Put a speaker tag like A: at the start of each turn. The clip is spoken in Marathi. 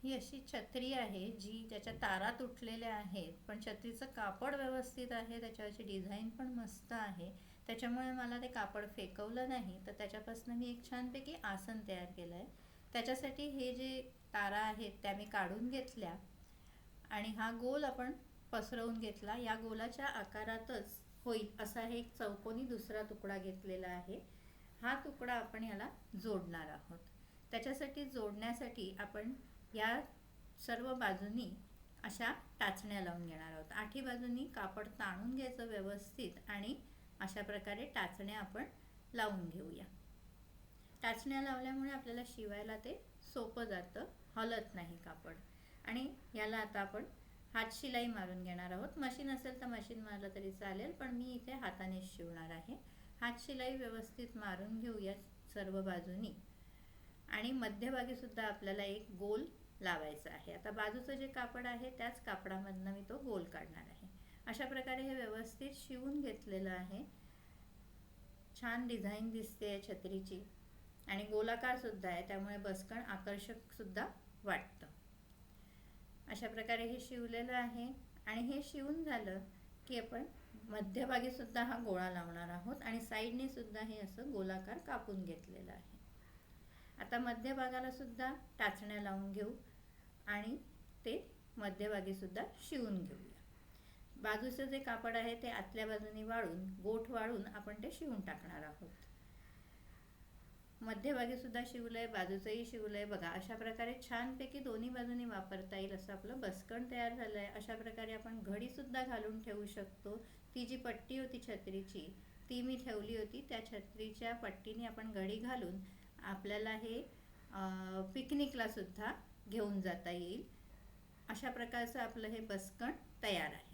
A: ही अशी छत्री आहे जी त्याच्या तारा तुटलेल्या आहेत, पण छत्रीचं कापड व्यवस्थित आहे, त्याच्यावरची डिझाईन पण मस्त आहे, त्याच्यामुळे मला ते कापड फेकवलं नाही, तर त्याच्यापासून मी एक छानपैकी आसन तयार केलं आहे. त्याच्यासाठी हे जे तारा आहेत त्या मी काढून घेतल्या आणि हा गोल आपण पसरवून घेतला. या गोलाच्या आकारातच होईल असा हे एक चौकोनी दुसरा तुकडा घेतलेला आहे. हा तुकडा आपण याला जोडणार आहोत. त्याच्यासाठी जोडण्यासाठी आपण या सर्व बाजूंनी अशा टाचण्या लावून घेणार आहोत. आठी बाजूंनी कापड ताणून घ्यायचं व्यवस्थित आणि अशा प्रकारे टाचण्या आपण लावून घेऊया. टाचण्या लावल्यामुळे आपल्याला शिवायला ते सोपं जातं, हलत नाही कापड. आणि याला आता आपण हात शिलाई मारून घेणार आहोत. मशीन असेल तर मशीन मारलं तरी चालेल, पण मी इथे हाताने शिवणार आहे. हात शिलाई व्यवस्थित मारून घेऊया सर्व बाजूनी आणि मध्यभागी सुद्धा आपल्याला एक गोल लावायचा आहे. आता बाजूचं जे कापड आहे त्याच कापडामधनं मी तो गोल काढणार आहे. अशा प्रकारे हे व्यवस्थित शिवून घेतलेलं आहे. छान डिझाईन दिसते छत्रीची आणि गोलाकार सुद्धा आहे, त्यामुळे बसकण आकर्षक सुद्धा वाटतं. अशा प्रकारे हे शिवलेलं आहे आणि हे शिवून झालं की आपण मध्यभागी सुद्धा हा गोळा लावणार आहोत आणि साईडने सुद्धा हे असं गोलाकार कापून घेतलेलं आहे. आता मध्यभागाला सुद्धा टाचण्या लावून घेऊ आणि ते मध्यभागी सुद्धा शिवून घेऊया. बाजूचं जे कापड आहे ते आतल्या बाजूने वाळून, गोठ वाळून आपण ते शिवून टाकणार आहोत. मध्यभागी सुद्धा शिवलंय, बाजूचंही शिवलंय. बघा, अशा प्रकारे छानपैकी दोन्ही बाजूनी वापरता येईल असं आपलं बसकण तयार झालंय. अशा प्रकारे आपण घडी सुद्धा घालून ठेवू शकतो. ती जी पट्टी होती छत्रीची ती मी ठेवली होती, त्या छत्रीच्या पट्टीने आपण घडी घालून आपल्याला हे पिकनिकला सुद्धा घेऊन जाता येईल. अशा प्रकारचं आपलं हे बसकण तयार आहे.